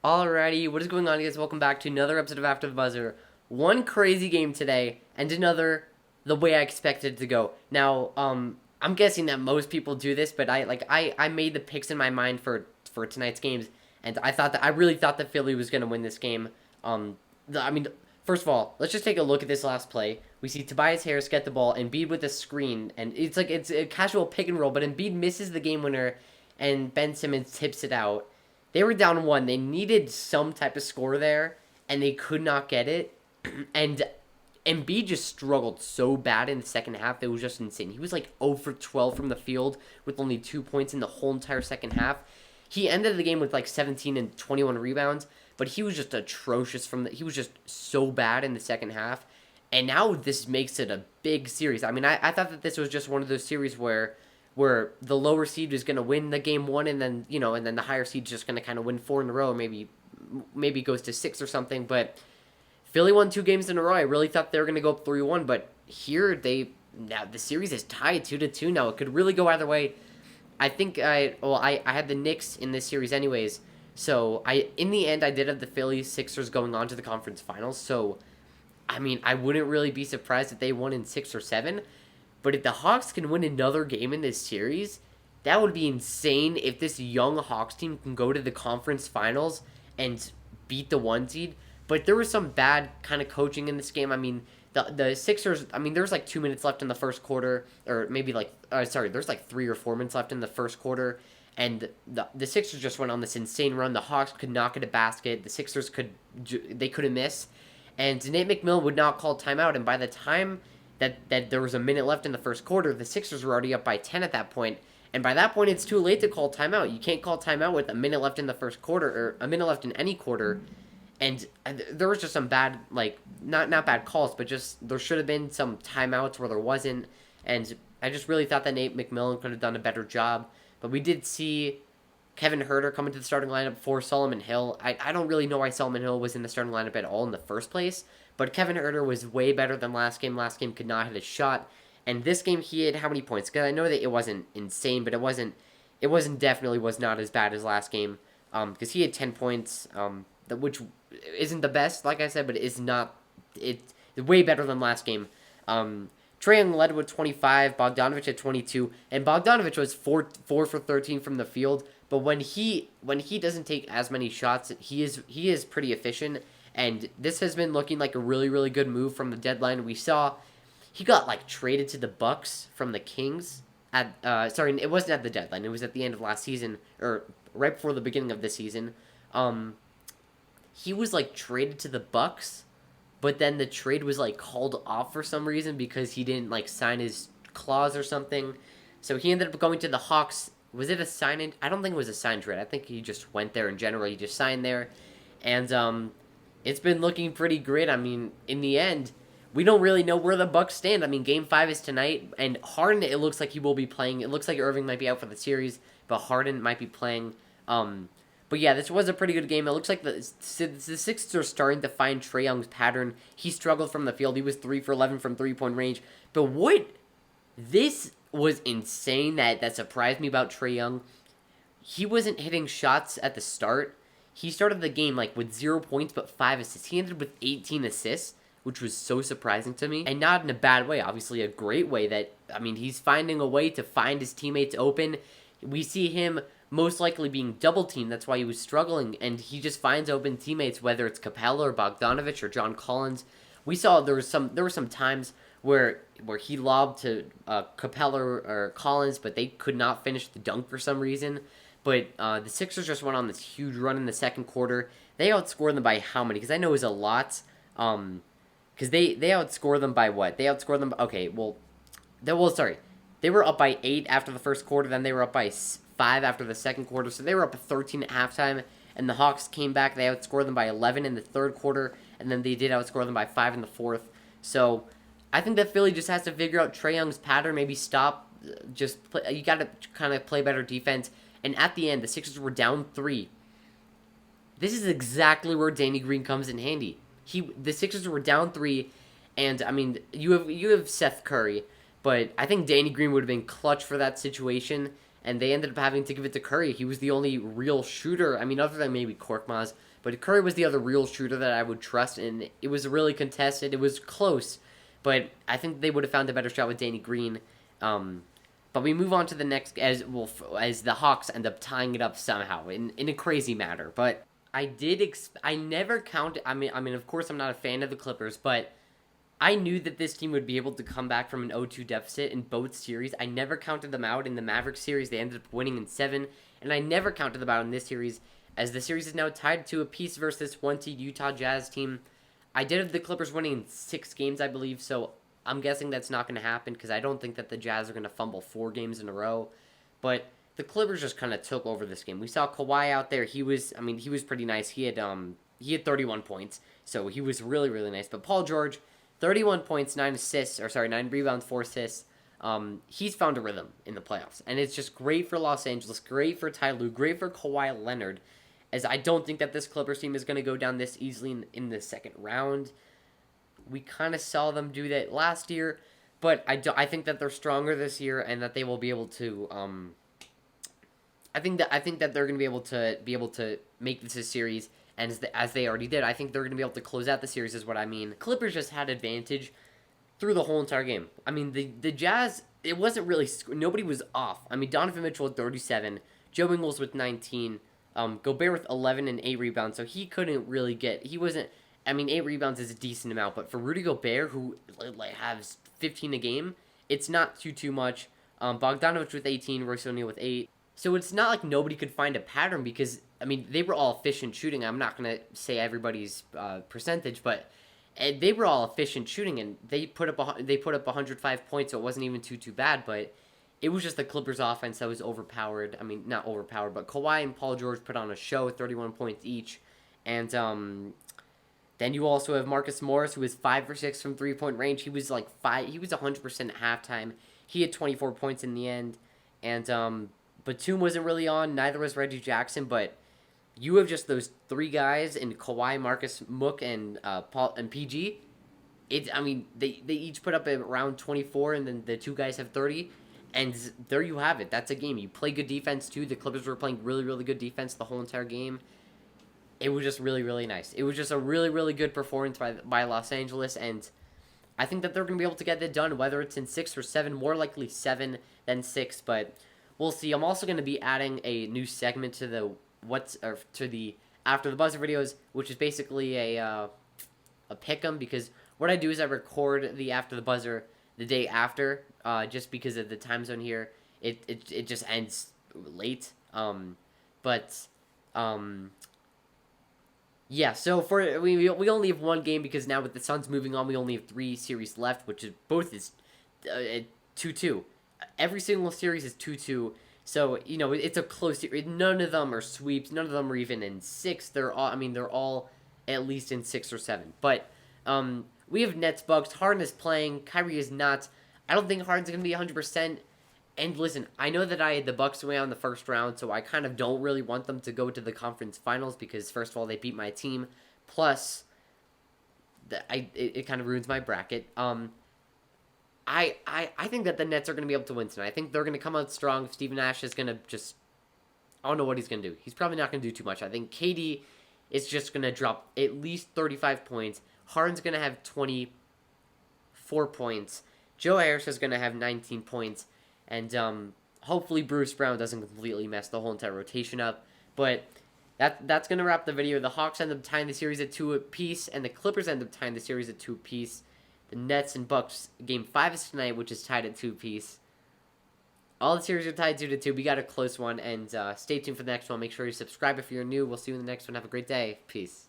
Alrighty, what is going on, guys? Welcome back to another episode of After the Buzzer. One crazy game today, and another the way I expected it to go. Now, I'm guessing that most people do this, but I made the picks in my mind for tonight's games, and I really thought that Philly was gonna win this game. I mean, first of all, let's just take a look at this last play. We see Tobias Harris get the ball, Embiid with a screen, and it's a casual pick and roll, but Embiid misses the game winner, and Ben Simmons tips it out. They were down one. They needed some type of score there, and they could not get it. And Embiid just struggled so bad in the second half. It was just insane. He was like 0 for 12 from the field with only 2 points in the whole entire second half. He ended the game with like 17 and 21 rebounds, but he was just atrocious he was just so bad in the second half. And now this makes it a big series. I mean, I thought that this was just one of those series where the lower seed is going to win the game one, and then the higher seed is just going to kind of win four in a row, maybe goes to six or something. But Philly won 2 games in a row. I really thought they were going to go up 3-1, but here now the series is tied 2-2. Now it could really go either way. I think I had the Knicks in this series anyways, so in the end I did have the Philly Sixers going on to the conference finals. So I mean, I wouldn't really be surprised if they won in 6 or 7. But if the Hawks can win another game in this series, that would be insane. If this young Hawks team can go to the conference finals and beat the 1 seed. But there was some bad kind of coaching in this game. I mean, the Sixers, I mean, there's like 2 minutes left in the first quarter, or maybe there's like 3 or 4 minutes left in the first quarter. And the Sixers just went on this insane run. The Hawks could not get a basket. The Sixers couldn't miss. And Nate McMillan would not call timeout. And by the time that there was a minute left in the first quarter, the Sixers were already up by 10 at that point. And by that point, it's too late to call timeout. You can't call timeout with a minute left in the first quarter, or a minute left in any quarter. And there was just some bad, like, not bad calls, but just there should have been some timeouts where there wasn't. And I just really thought that Nate McMillan could have done a better job. But we did see Kevin Huerter come into the starting lineup for Solomon Hill. I don't really know why Solomon Hill was in the starting lineup at all in the first place, but Kevin Huerter was way better than last game. Last game could not hit a shot, and this game he had how many points? Because I know that it wasn't insane, but it definitely was not as bad as last game. Because he had 10 points, which isn't the best, like I said, but it's way better than last game. Trae Young led with 25, Bogdanovich had 22, and Bogdanovich was 4 for 13 from the field. But when he doesn't take as many shots, he is pretty efficient. And this has been looking like a really, really good move from the deadline. We saw he got like traded to the Bucks from the Kings sorry, it wasn't at the deadline. It was at the end of last season, or right before the beginning of the season. He was like traded to the Bucks, but then the trade was like called off for some reason because he didn't like sign his clause or something. So he ended up going to the Hawks. Was it a sign-in? I don't think it was a sign trade. I think he just went there in general. He just signed there. And it's been looking pretty great. I mean, in the end, we don't really know where the Bucks stand. I mean, Game 5 is tonight, and Harden, it looks like he will be playing. It looks like Irving might be out for the series, but Harden might be playing. But yeah, this was a pretty good game. It looks like the Sixers are starting to find Trae Young's pattern. He struggled from the field. He was 3 for 11 from three-point range. But this was insane that surprised me about Trae Young. He wasn't hitting shots at the start. He started the game like with 0 points but 5 assists. He ended with 18 assists, which was so surprising to me. And not in a bad way, obviously a great way he's finding a way to find his teammates open. We see him most likely being double teamed. That's why he was struggling, and he just finds open teammates, whether it's Capella or Bogdanovich or John Collins. We saw there were some times where he lobbed to Capella or Collins, but they could not finish the dunk for some reason. But the Sixers just went on this huge run in the second quarter. They outscored them by how many? Because I know it was a lot. Because they outscored them by what? They outscored them. Okay, sorry. They were up by 8 after the first quarter. Then they were up by 5 after the second quarter. So they were up at 13 at halftime. And the Hawks came back. They outscored them by 11 in the third quarter. And then they did outscore them by 5 in the fourth. So I think that Philly just has to figure out Trae Young's pattern. Maybe stop. Just play. You got to kind of play better defense. And at the end, the Sixers were down 3. This is exactly where Danny Green comes in handy. The Sixers were down 3, and I mean you have Seth Curry, but I think Danny Green would have been clutch for that situation. and they ended up having to give it to Curry. He was the only real shooter. I mean, other than maybe Korkmaz, but Curry was the other real shooter that I would trust, and it was really contested. It was close, but I think they would have found a better shot with Danny Green. But we move on to the next as the Hawks end up tying it up somehow in a crazy manner. But I never counted. I mean, of course, I'm not a fan of the Clippers, but I knew that this team would be able to come back from an 0-2 deficit in both series. I never counted them out in the Mavericks series. They ended up winning in 7, and I never counted them out in this series, as the series is now tied to a piece versus this 1-seed Utah Jazz team. I did have the Clippers winning in 6 games, I believe, so I'm guessing that's not going to happen because I don't think that the Jazz are going to fumble 4 games in a row. But the Clippers just kind of took over this game. We saw Kawhi out there. He was pretty nice. He had 31 points, so he was really, really nice. But Paul George, 31 points, 9 rebounds, 4 assists. He's found a rhythm in the playoffs, and it's just great for Los Angeles, great for Ty Lue, great for Kawhi Leonard, as I don't think that this Clippers team is going to go down this easily in the second round. We kind of saw them do that last year, but I think that they're stronger this year and that they will be able to. I think that they're going to be able to make this a series, and as they already did, I think they're going to be able to close out the series. Is what I mean. Clippers just had advantage through the whole entire game. I mean, the Jazz, it wasn't really, nobody was off. I mean, Donovan Mitchell with 37, Joe Ingles with 19, Gobert with 11 and 8 rebounds. So he couldn't really he wasn't. I mean, 8 rebounds is a decent amount, but for Rudy Gobert, who has 15 a game, it's not too much. Bogdanovich with 18, Royce O'Neal with 8. So it's not like nobody could find a pattern because, I mean, they were all efficient shooting. I'm not going to say everybody's percentage, but they were all efficient shooting, and they put up 105 points, so it wasn't even too bad, but it was just the Clippers offense that was overpowered. I mean, not overpowered, but Kawhi and Paul George put on a show, 31 points each, and then you also have Marcus Morris, who was 5 for 6 from 3-point range. He was like 100% at halftime. He had 24 points in the end, and Batum wasn't really on. Neither was Reggie Jackson, but you have just those 3 guys in Kawhi, Marcus, Mook, and Paul and PG. They each put up around 24, and then the 2 guys have 30, and there you have it. That's a game. You play good defense too. The Clippers were playing really, really good defense the whole entire game. It was just really, really nice. It was just a really, really good performance by Los Angeles, and I think that they're going to be able to get it done, whether it's in 6 or 7, more likely 7 than 6, but we'll see. I'm also going to be adding a new segment to the After the Buzzer videos, which is basically a pick'em, because what I do is I record the After the Buzzer the day after, just because of the time zone here. It just ends late. Yeah, so we only have 1 game because now with the Suns moving on, we only have 3 series left, which is both is 2-2. Every single series is 2-2. So, it's a close series. None of them are sweeps. None of them are even in 6. They're all at least in 6 or 7. But we have Nets Bucks. Harden is playing. Kyrie is not. I don't think Harden's going to be 100%. And listen, I know that I had the Bucks away on the first round, so I kind of don't really want them to go to the conference finals because, first of all, they beat my team. Plus, it kind of ruins my bracket. I think that the Nets are going to be able to win tonight. I think they're going to come out strong. Steve Nash is going to just, I don't know what he's going to do. He's probably not going to do too much. I think KD is just going to drop at least 35 points. Harden's going to have 24 points. Joe Harris is going to have 19 points. And hopefully Bruce Brown doesn't completely mess the whole entire rotation up. But that's going to wrap the video. The Hawks end up tying the series at 2 apiece, and the Clippers end up tying the series at 2 apiece. The Nets and Bucks game 5 is tonight, which is tied at 2 apiece. All the series are tied 2-2. We got a close one, and stay tuned for the next one. Make sure you subscribe if you're new. We'll see you in the next one. Have a great day. Peace.